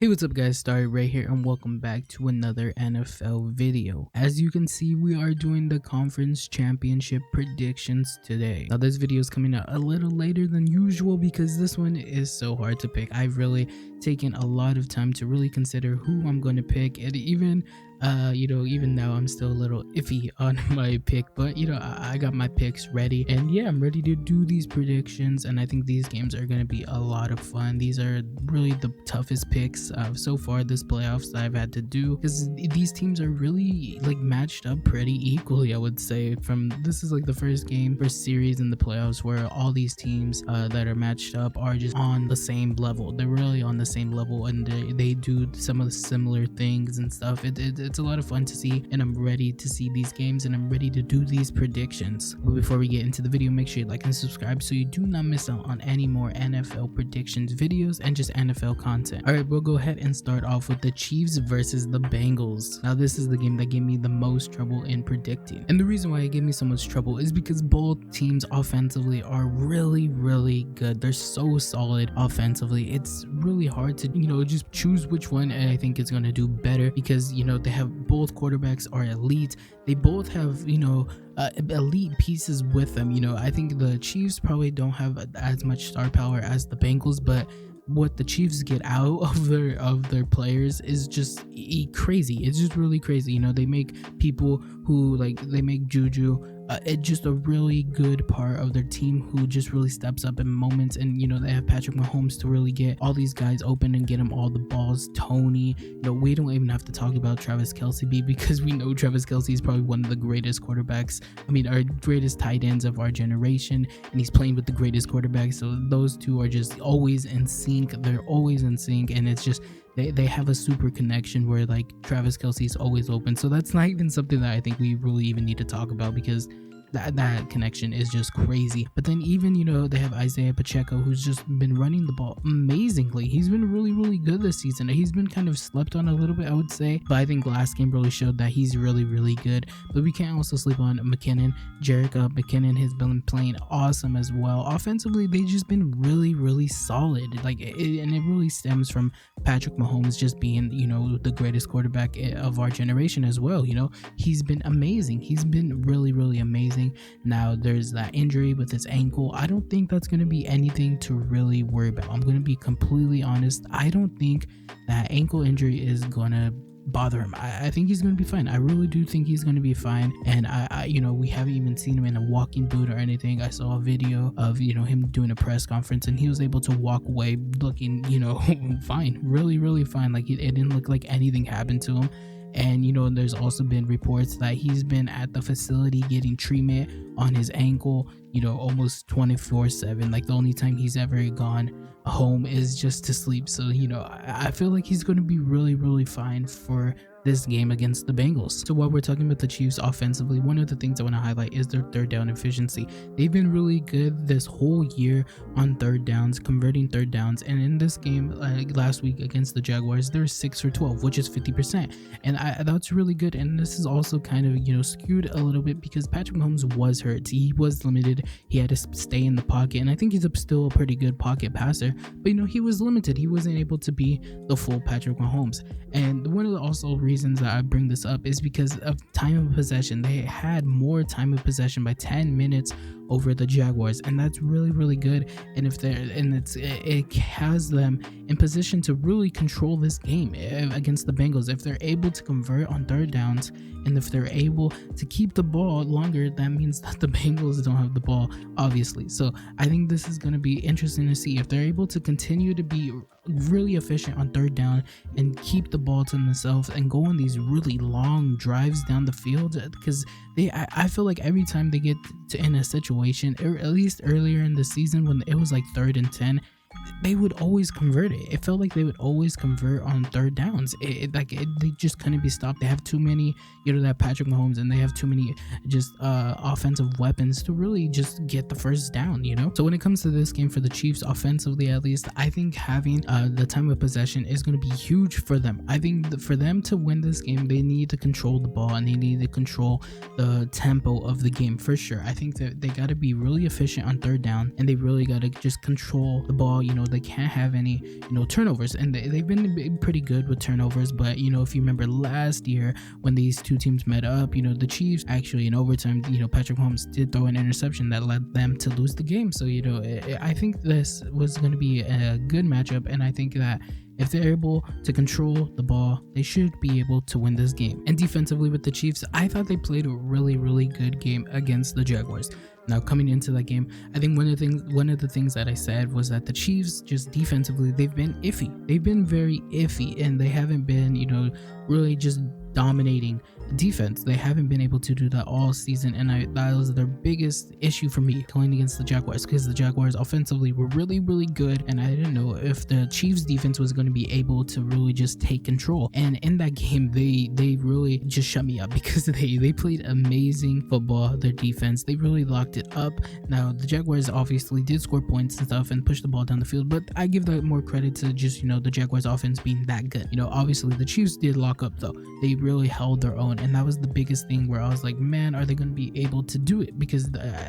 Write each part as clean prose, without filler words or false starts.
Hey, what's up guys, Starry right here and welcome back to another NFL video. As you can see, we are doing the conference championship predictions today. Now this video is coming out a little later than usual because this one is so hard to pick. I've really taken a lot of time to really consider who I'm going to pick, and even even now I'm still a little iffy on my pick, but I got my picks ready, and yeah, I'm ready to do these predictions, and I think these games are going to be a lot of fun. These are really the toughest picks so far this playoffs that I've had to do, because these teams are really like matched up pretty equally. I would say this is like the first series in the playoffs where all these teams that are matched up are just on the same level. They're really on the same level, and they do some of the similar things and stuff. It's a lot of fun to see, and I'm ready to see these games, and I'm ready to do these predictions. But before we get into the video, make sure you like and subscribe so you do not miss out on any more NFL predictions videos and just NFL content. All right, we'll go ahead and start off with the Chiefs versus the Bengals. Now this is the game that gave me the most trouble in predicting, and the reason why it gave me so much trouble is because both teams offensively are really good. They're so solid offensively. It's really hard to just choose which one I think is going to do better, because they have both quarterbacks are elite. They both have elite pieces with them. I think the Chiefs probably don't have as much star power as the Bengals, but what the Chiefs get out of their players is just crazy. It's just really crazy. They make people who they make Juju it's just a really good part of their team who just really steps up in moments, and they have Patrick Mahomes to really get all these guys open and get them all the balls. Tony, we don't even have to talk about Travis Kelce because we know Travis Kelce is probably one of the greatest quarterbacks, our greatest tight ends of our generation, and he's playing with the greatest quarterbacks. So those two are just always in sync. They're always in sync, and it's just they have a super connection where Travis Kelce is always open. So that's not even something that I think we really even need to talk about, because that connection is just crazy. But then even they have Isaiah Pacheco, who's just been running the ball amazingly. He's been really good this season. He's been kind of slept on a little bit, I would say, but I think last game really showed that he's really good. But we can't also sleep on McKinnon. Jerick McKinnon has been playing awesome as well. Offensively, they've just been really solid, and it really stems from Patrick Mahomes just being the greatest quarterback of our generation as well. He's been amazing. He's been really amazing. Now there's that injury with his ankle. I don't think that's going to be anything to really worry about. I'm going to be completely honest. I don't think that ankle injury is going to bother him. I think he's going to be fine. I really do think he's going to be fine. And we haven't even seen him in a walking boot or anything. I saw a video of him doing a press conference, and he was able to walk away looking fine, really fine. It didn't look like anything happened to him. And there's also been reports that he's been at the facility getting treatment on his ankle almost 24/7. The only time he's ever gone home is just to sleep. So I feel like he's going to be really fine for this game against the Bengals. So while we're talking about the Chiefs offensively, one of the things I want to highlight is their third down efficiency. They've been really good this whole year on third downs, converting third downs, and in this game last week against the Jaguars, they're 6 for 12, which is 50%, and that's really good. And this is also kind of skewed a little bit because Patrick Mahomes was hurt. He was limited. He had to stay in the pocket, and I think he's still a pretty good pocket passer, but he was limited. He wasn't able to be the full Patrick Mahomes. And one of the also reasons that I bring this up is because of time of possession. They had more time of possession by 10 minutes over the Jaguars, and that's really good. And it has them in position to really control this game against the Bengals if they're able to convert on third downs, and if they're able to keep the ball longer. That means that the Bengals don't have the ball, obviously. So I think this is going to be interesting to see if they're able to continue to be really efficient on third down and keep the ball to themselves and go on these really long drives down the field, because I feel like every time they get in a situation, or at least earlier in the season when it was 3rd and 10, they would always convert it. It felt like they would always convert on third downs. They just couldn't be stopped. They have too many, that Patrick Mahomes, and they have too many just offensive weapons to really just get the first down. So when it comes to this game for the Chiefs offensively, at least, I think having the time of possession is going to be huge for them. I think for them to win this game, they need to control the ball, and they need to control the tempo of the game for sure. I think that they got to be really efficient on third down, and they really got to just control the ball, ball. They can't have any turnovers, and they've been pretty good with turnovers. But if you remember last year when these two teams met up, the Chiefs actually in overtime, Patrick Mahomes did throw an interception that led them to lose the game. So I think this was going to be a good matchup, and I think that if they're able to control the ball, they should be able to win this game. And defensively with the Chiefs, I thought they played a really, really good game against the Jaguars. Now, coming into that game, I think one of the things that I said was that the Chiefs, just defensively, they've been iffy. They've been very iffy, and they haven't been, really just dominating defense. They haven't been able to do that all season, and that was their biggest issue for me going against the Jaguars, because the Jaguars offensively were really, really good, and I didn't know if the Chiefs defense was going to be able to really just take control. And in that game, they really just shut me up, because they played amazing football. Their defense, they really locked it up. Now the Jaguars obviously did score points and stuff and push the ball down the field, but I give that more credit to just the Jaguars offense being that good. Obviously the Chiefs did lock up though. They really held their own, and that was the biggest thing where I was like, man, are they going to be able to do it? Because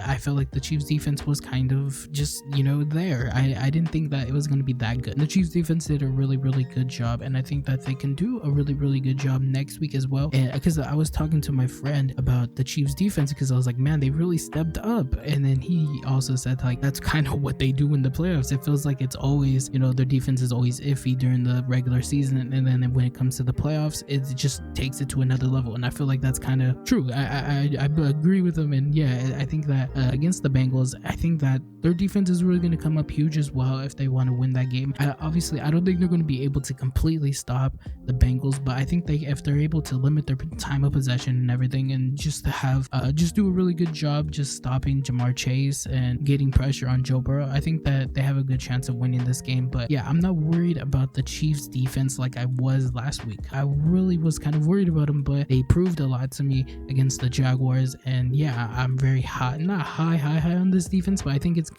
I felt like the Chiefs defense was kind of just there. I didn't think that it was going to be that good. And the Chiefs defense did a really, really good job, and I think that they can do a really, really good job next week as well. And because I was talking to my friend about the Chiefs defense, because I was like, man, they really stepped up. And then he also said like that's kind of what they do in the playoffs. It feels like it's always their defense is always iffy during the regular season, and then when it comes to the playoffs, it just takes it to another level. And I feel like that's kind of true. I agree with them, and yeah, I think that against the Bengals, I think that their defense is really going to come up huge as well if they want to win that game. Obviously, I don't think they're going to be able to completely stop the Bengals, but I think if they're able to limit their time of possession and everything, and just to have just do a really good job just stopping Jamar Chase and getting pressure on Joe Burrow, I think that they have a good chance of winning this game. But yeah, I'm not worried about the Chiefs defense like I was last week. I really was kind of worried about them, but they proved a lot to me against the Jaguars. And yeah, I'm very not high on this defense, but I think it's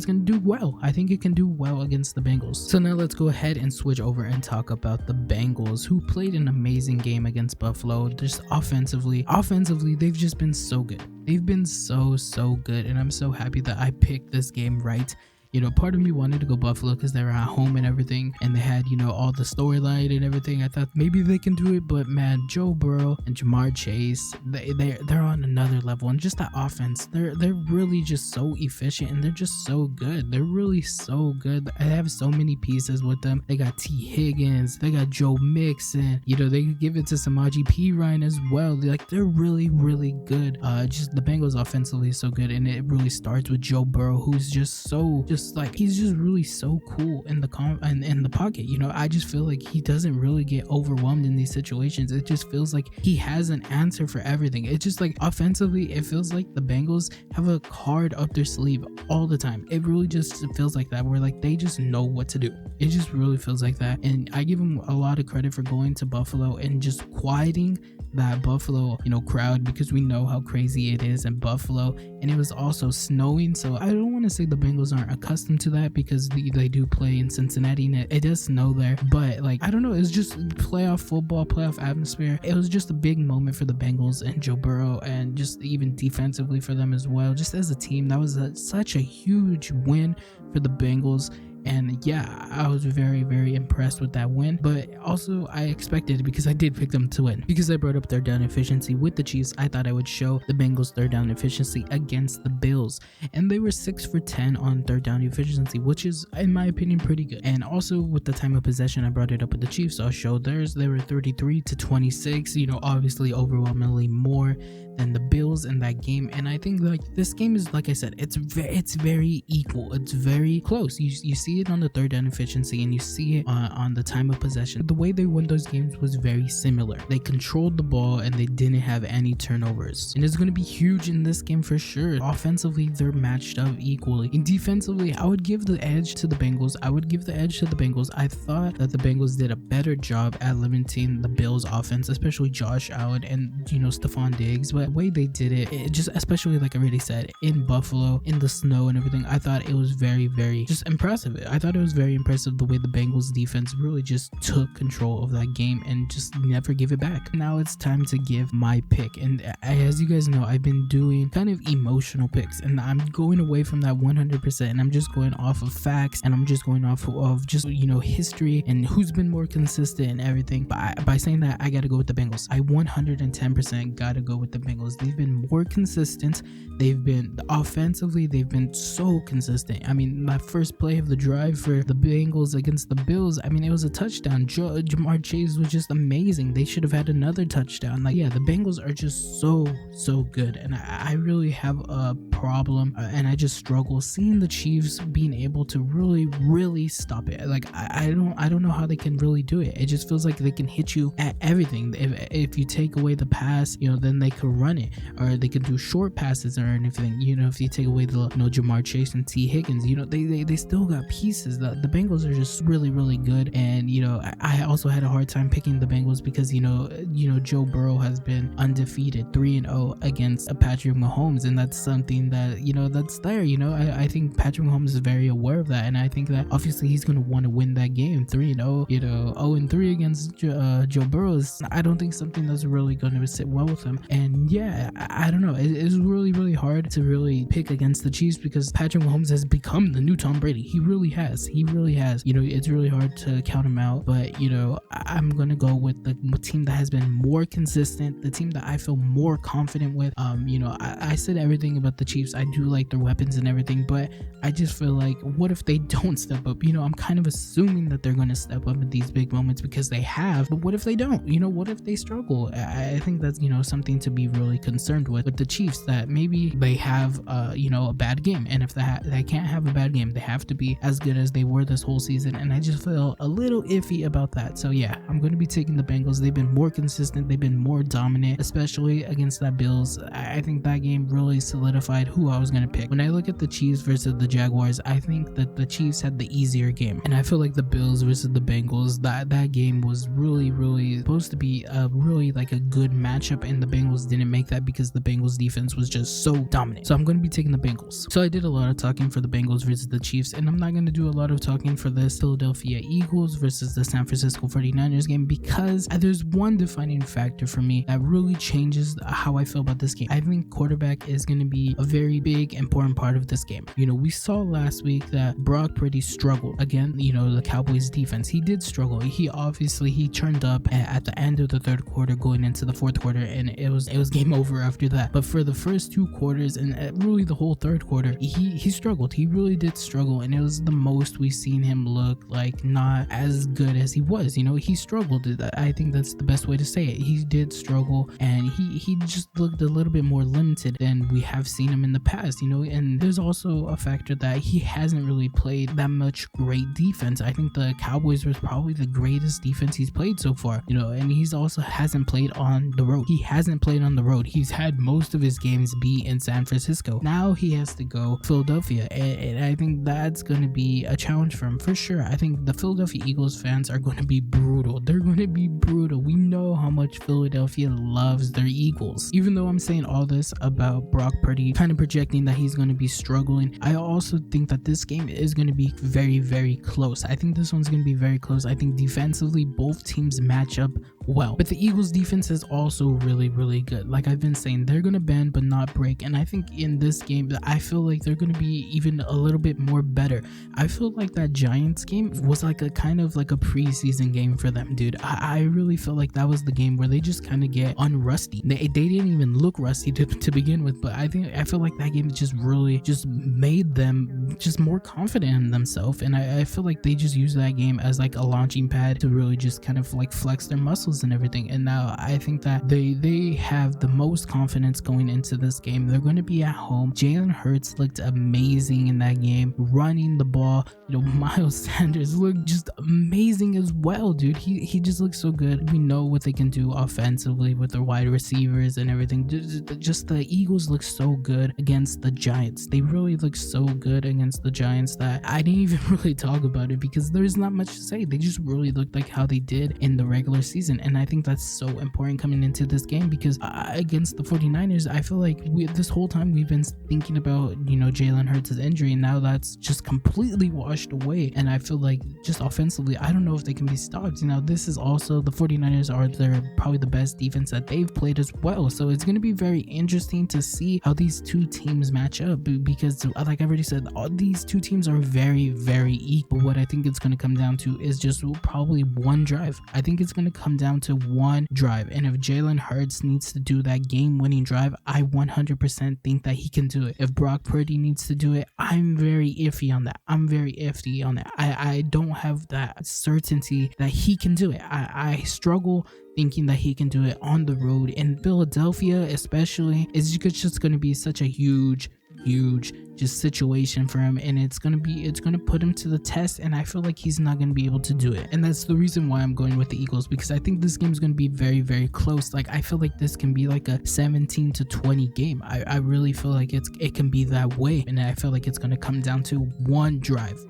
going to do well. I think it can do well against the Bengals. So now let's go ahead and switch over and talk about the Bengals, who played an amazing game against Buffalo. Just offensively, they've just been so good. They've been so good, and I'm so happy that I picked this game right. Part of me wanted to go Buffalo because they were at home and everything, and they had, all the storyline and everything. I thought maybe they can do it, but man, Joe Burrow and Jamar Chase, they're on another level. And just that offense, they're really just so efficient, and they're just so good. They're really so good. I have so many pieces with them. They got T. Higgins, they got Joe Mixon, they could give it to Samaje Perine as well. They're really, really good. Just the Bengals offensively is so good, and it really starts with Joe Burrow, who's he's just really so cool in the pocket. I just feel like he doesn't really get overwhelmed in these situations. It just feels like he has an answer for everything. It's just like offensively, it feels like the Bengals have a card up their sleeve all the time. It really just feels like that, where they just know what to do. It just really feels like that, and I give him a lot of credit for going to Buffalo and just quieting that Buffalo crowd, because we know how crazy it is in Buffalo, and it was also snowing. So I don't want to say the Bengals aren't accustomed to that, because they do play in Cincinnati and it does snow there, but I don't know, it's just playoff football, playoff atmosphere. It was just a big moment for the Bengals and Joe Burrow, and just even defensively for them as well. Just as a team, that was such a huge win for the Bengals. And yeah, I was very, very impressed with that win, but also I expected it, because I did pick them to win. Because I brought up third down efficiency with the Chiefs, I thought I would show the Bengals third down efficiency against the Bills, and they were 6 for 10 on third down efficiency, which is, in my opinion, pretty good. And also with the time of possession, I brought it up with the Chiefs, so I'll show theirs. They were 33 to 26, obviously overwhelmingly more than the Bills in that game. And I think this game is, like I said, it's very equal. It's very close. You see it on the third down efficiency, and you see it on the time of possession. The way they won those games was very similar. They controlled the ball, and they didn't have any turnovers, and it's going to be huge in this game for sure. Offensively, they're matched up equally, and defensively, I would give the edge to the Bengals. I thought that the Bengals did a better job at limiting the Bills offense, especially Josh Allen and Stephon Diggs. But the way they did it just, especially like I already said, in Buffalo, in the snow and everything, I thought it was very, very just impressive. I thought it was very impressive the way the Bengals defense really just took control of that game and just never give it back. Now it's time to give my pick, and as you guys know, I've been doing kind of emotional picks, and I'm going away from that 100%, and I'm just going off of facts, and I'm just going off of just, you know, history and who's been more consistent and everything. But by saying that, I gotta go with the Bengals. I 110% gotta go with the Bengals. They've been more consistent. They've been offensively, they've been so consistent. I mean, that first play of the drive for the Bengals against the Bills, I mean, it was a touchdown. Jamar Chase was just amazing. They should have had another touchdown. Like, yeah, the Bengals are just so good, and I really have a problem, and I just struggle seeing the Chiefs being able to really stop it. Like, I don't know how they can really do it. It just feels like they can hit you at everything. If you take away the pass, you know, then they could run it, or they can do short passes or anything. You know, if you take away the, you know, Jamar Chase and T Higgins, you know, they still got pieces. The Bengals are just really good. And, you know, I also had a hard time picking the Bengals because, you know, Joe Burrow has been undefeated 3-0 against Patrick Mahomes, and that's something that, you know, that's there. You know, I think Patrick Mahomes is very aware of that, and I think that obviously he's going to want to win that game. 3-0, you know, 0-3 against Joe Burrow is, I don't think, something that's really going to sit well with him. And yeah, I don't know, it's really hard to really pick against the Chiefs because Patrick Mahomes has become the new Tom Brady. He really has, you know, it's really hard to count him out. But, you know, I'm gonna go with the team that has been more consistent, the team that I feel more confident with. You know, I said everything about the Chiefs. I do like their weapons and everything, but I just feel like, what if they don't step up? You know, I'm kind of assuming that they're going to step up in these big moments because they have, but what if they don't? You know, what if they struggle? I think that's, you know, something to be really concerned with the Chiefs, that maybe they have you know, a bad game, and if they can't have a bad game, they have to be as good as they were this whole season, and I just feel a little iffy about that. So yeah, I'm going to be taking the Bengals. They've been more consistent, they've been more dominant, especially against that Bills. I think that game really solidified who I was going to pick. When I look at the Chiefs versus the Jaguars, I think that the Chiefs had the easier game, and I feel like the Bills versus the Bengals, that game was really supposed to be really like a good matchup, and the Bengals didn't make that because the Bengals defense was just so dominant. So I'm going to be taking the Bengals. So I did a lot of talking for the Bengals versus the Chiefs, and I'm not going to do a lot of talking for this Philadelphia Eagles versus the San Francisco 49ers game, because there's one defining factor for me that really changes how I feel about this game. I think quarterback is going to be a very big important part of this game. You know, we saw last week that Brock Purdy struggled again. You know, the Cowboys defense, he did struggle. He turned up at the end of the third quarter going into the fourth quarter, and it was game over after that. But for the first two quarters and really the whole third quarter, he struggled. He really did struggle, and it was the most we've seen him look like not as good as he was. You know, he struggled. I think that's the best way to say it. He did struggle, and he just looked a little bit more limited than we have seen him in the past, you know. And there's also a factor that he hasn't really played that much great defense. I think the Cowboys was probably the greatest defense he's played so far, you know, and he's also hasn't played on the road. He's had most of his games be in San Francisco. Now he has to go Philadelphia, and I think that's going to be a challenge for him for sure. I think the Philadelphia Eagles fans are going to be brutal. They're going to be brutal. We know how much Philadelphia loves their Eagles. Even though I'm saying all this about Brock Purdy kind of projecting that he's going to be struggling, I also think that this game is going to be very close. I think this one's going to be very close. I think defensively both teams match up well, but the Eagles defense is also really good. Like I've been saying, they're going to bend but not break, and I think in this game I feel like they're going to be even a little bit more better. I feel like that Giants game was like a kind of like a preseason game for them, dude. I really feel like that was the game where they just kind of get unrusty. They didn't even look rusty to begin with, but I feel like that game just really just made them just more confident in themselves, and I feel like they just used that game as like a launching pad to really just kind of like flex their muscles and everything. And now I think that they have the most confidence going into this game. They're going to be at home. Jalen Hurts looked amazing in that game, running the ball. You know, Miles Sanders looked just amazing as well, dude. He just looks so good. We know what they can do offensively with their wide receivers and everything. Just the Eagles look so good. good against the Giants. They really looked so good against the Giants that I didn't even really talk about it because there's not much to say. They just really looked like how they did in the regular season, and I think that's so important coming into this game because against the 49ers, I feel like this whole time we've been thinking about, Jalen Hurts' injury, and now that's just completely washed away. And I feel like just offensively, I don't know if they can be stopped. This is also, the 49ers are probably the best defense that they've played as well. So it's going to be very interesting to see how these two teams match up because, like I already said, all these two teams are very, very equal. What I think it's going to come down to is just probably one drive. I think it's going to come down to one drive. And if Jalen Hurts needs to do that game-winning drive, I 100% think that he can do it. If Brock Purdy needs to do it, I'm very iffy on that. I don't have that certainty that he can do it. I struggle thinking that he can do it on the road in Philadelphia, especially. It's just going to be such a huge just situation for him, and it's gonna put him to the test, and I feel like he's not gonna be able to do it. And that's the reason why I'm going with the Eagles, because I think this game is gonna be very, very close. Like, I feel like this can be like a 17-20 game. I really feel like it can be that way, and I feel like it's gonna come down to one drive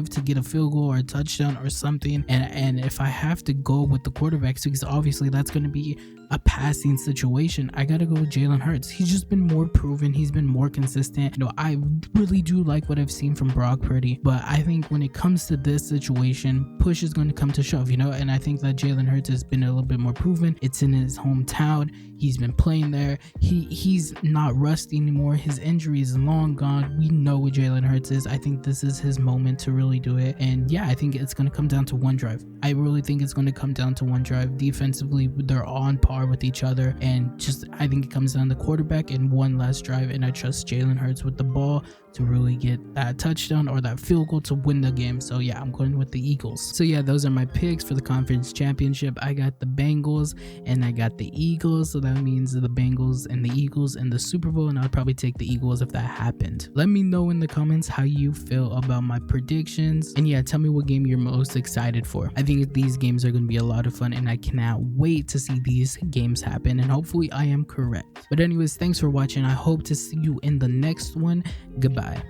to get a field goal or a touchdown or something. And if I have to go with the quarterbacks, because obviously that's gonna be a passing situation, I gotta go with Jalen Hurts. He's just been more proven, he's been more consistent. I really do like what I've seen from Brock Purdy, but I think when it comes to this situation, push is going to come to shove, and I think that Jalen Hurts has been a little bit more proven. It's in his hometown. He's been playing there. He's not rusty anymore. His injury is long gone. We know what Jalen Hurts is. I think this is his moment to really do it. And yeah, I think it's going to come down to one drive. I really think it's going to come down to one drive. Defensively, they're on par with each other, and just I think it comes down to quarterback and one last drive, and I trust Jalen Hurts with the ball to really get that touchdown or that field goal to win the game. So yeah, I'm going with the Eagles. So yeah, those are my picks for the conference championship. I got the Bengals and I got the Eagles, so that means the Bengals and the Eagles in the Super Bowl, and I'd probably take the Eagles if that happened. Let me know in the comments how you feel about my predictions, and yeah, tell me what game you're most excited for. I think these games are going to be a lot of fun, and I cannot wait to see these games happen, and hopefully I am correct. But anyways, thanks for watching. I hope to see you in the next one. Goodbye.